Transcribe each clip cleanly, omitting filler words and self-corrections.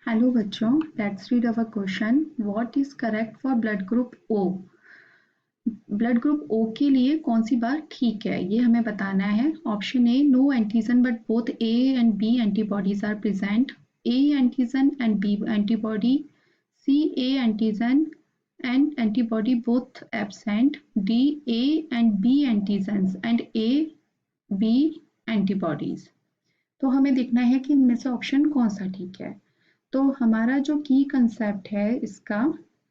Hello बच्चों, let's read our question. What is correct for blood group O? Blood group O के लिए कौन सी बात ठीक है ये हमें बताना है. Option A, no antigen but both A and B antibodies are present. A antigen and B antibody. C, A antigen and antibody both absent. D, A and B antigens and A B antibodies. तो हमें देखना है कि इनमें से option कौन सा ठीक है. तो हमारा जो की कंसेप्ट है इसका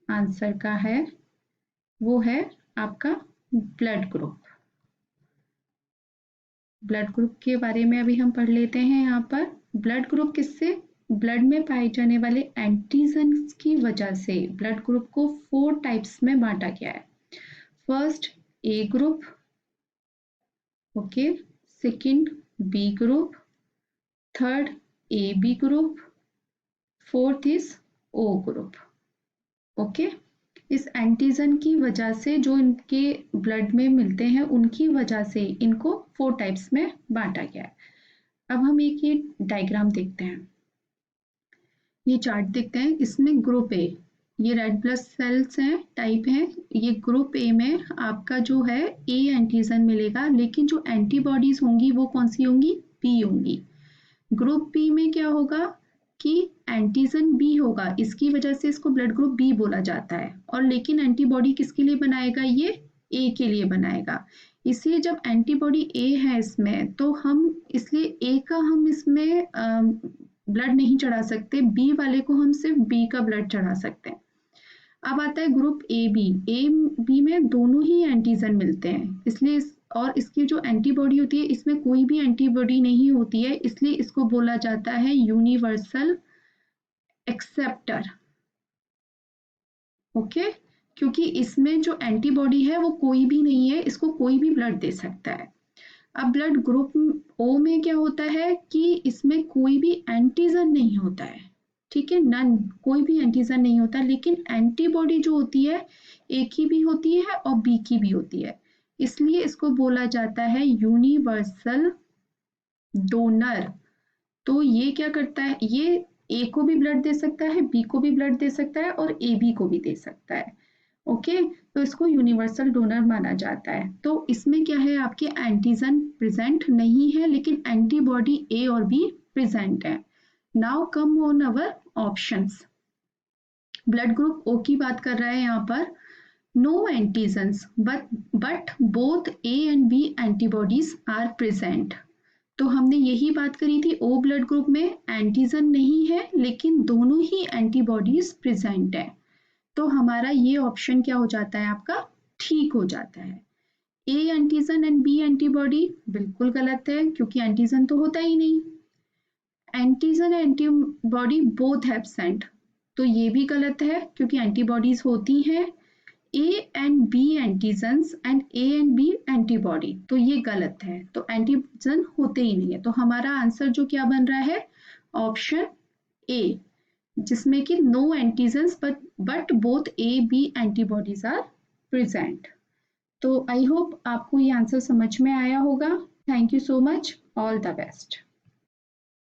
आंसर का है वो है आपका ब्लड ग्रुप. ब्लड ग्रुप के बारे में अभी हम पढ़ लेते हैं. यहाँ पर ब्लड ग्रुप किससे, ब्लड में पाए जाने वाले एंटीजन्स की वजह से ब्लड ग्रुप को 4 टाइप्स में बांटा गया है. First A group, okay. Second B group, third A B group, fourth is O group. Okay. इस एंटीजन की वजह से जो इनके ब्लड में मिलते हैं उनकी वजह से इनको 4 टाइप्स में बांटा गया है. अब हम एक ये डायग्राम देखते हैं, ये चार्ट देखते हैं. इसमें ग्रुप ए, ये रेड ब्लड सेल्स हैं, टाइप हैं. ये ग्रुप ए में आपका जो है ए एंटीजन मिलेगा, लेकिन जो एंटीबॉडीज होंगी वो कौन सी होंगी, बी होंगी. ग्रुप बी में क्या होगा कि एंटीजन बी होगा, इसकी वजह से इसको ब्लड ग्रुप बी बोला जाता है. और लेकिन एंटीबॉडी किसके लिए बनाएगा, ये ए के लिए बनाएगा. इसलिए जब एंटीबॉडी ए है इसमें तो हम इसलिए ए का हम इसमें ब्लड नहीं चढ़ा सकते, बी वाले को हम सिर्फ बी का ब्लड चढ़ा सकते हैं. अब आता है ग्रुप ए बी में दोनों ही एंटीजन मिलते हैं, इसलिए और इसकी जो एंटीबॉडी होती है इसमें कोई भी एंटीबॉडी नहीं होती है, इसलिए इसको बोला जाता है यूनिवर्सल एक्सेप्टर. ओके. क्योंकि इसमें जो एंटीबॉडी है वो कोई भी नहीं है, इसको कोई भी ब्लड दे सकता है. अब ब्लड ग्रुप ओ में क्या होता है कि इसमें कोई भी एंटीजन नहीं होता है, ठीक है, नन, कोई भी एंटीजन नहीं होता, लेकिन एंटीबॉडी जो होती है ए की भी होती है और बी की भी होती है, इसलिए इसको बोला जाता है यूनिवर्सल डोनर. तो ये क्या करता है, ये ए को भी ब्लड दे सकता है, बी को भी ब्लड दे सकता है और ए बी को भी दे सकता है. ओके. तो इसको यूनिवर्सल डोनर माना जाता है. तो इसमें क्या है, आपके एंटीजन प्रेजेंट नहीं है लेकिन एंटीबॉडी ए और बी प्रेजेंट है. Now come on our options. Blood group O की बात कर रहा है यहाँ पर. No antigens but both A and B antibodies are present. तो हमने यही बात करी थी, ओ ब्लड ग्रुप में एंटीजन नहीं है लेकिन दोनों ही एंटीबॉडीज प्रेजेंट है. तो हमारा ये ऑप्शन क्या हो जाता है, आपका ठीक हो जाता है. A antigen and B antibody बिल्कुल गलत है, क्योंकि एंटीजन तो होता ही नहीं. एंटीजन एंटीबॉडी बोथ एब्सेंट, तो ये भी गलत है क्योंकि एंटीबॉडीज होती हैं. A and B antigens and A and B antibody, तो ये गलत है, तो एंटीजन होते ही नहीं है. तो हमारा आंसर जो क्या बन रहा है, ऑप्शन ए, जिसमें कि no antigens but both A B antibodies are present. तो आई होप आपको ये आंसर समझ में आया होगा. Thank you so much. All the best.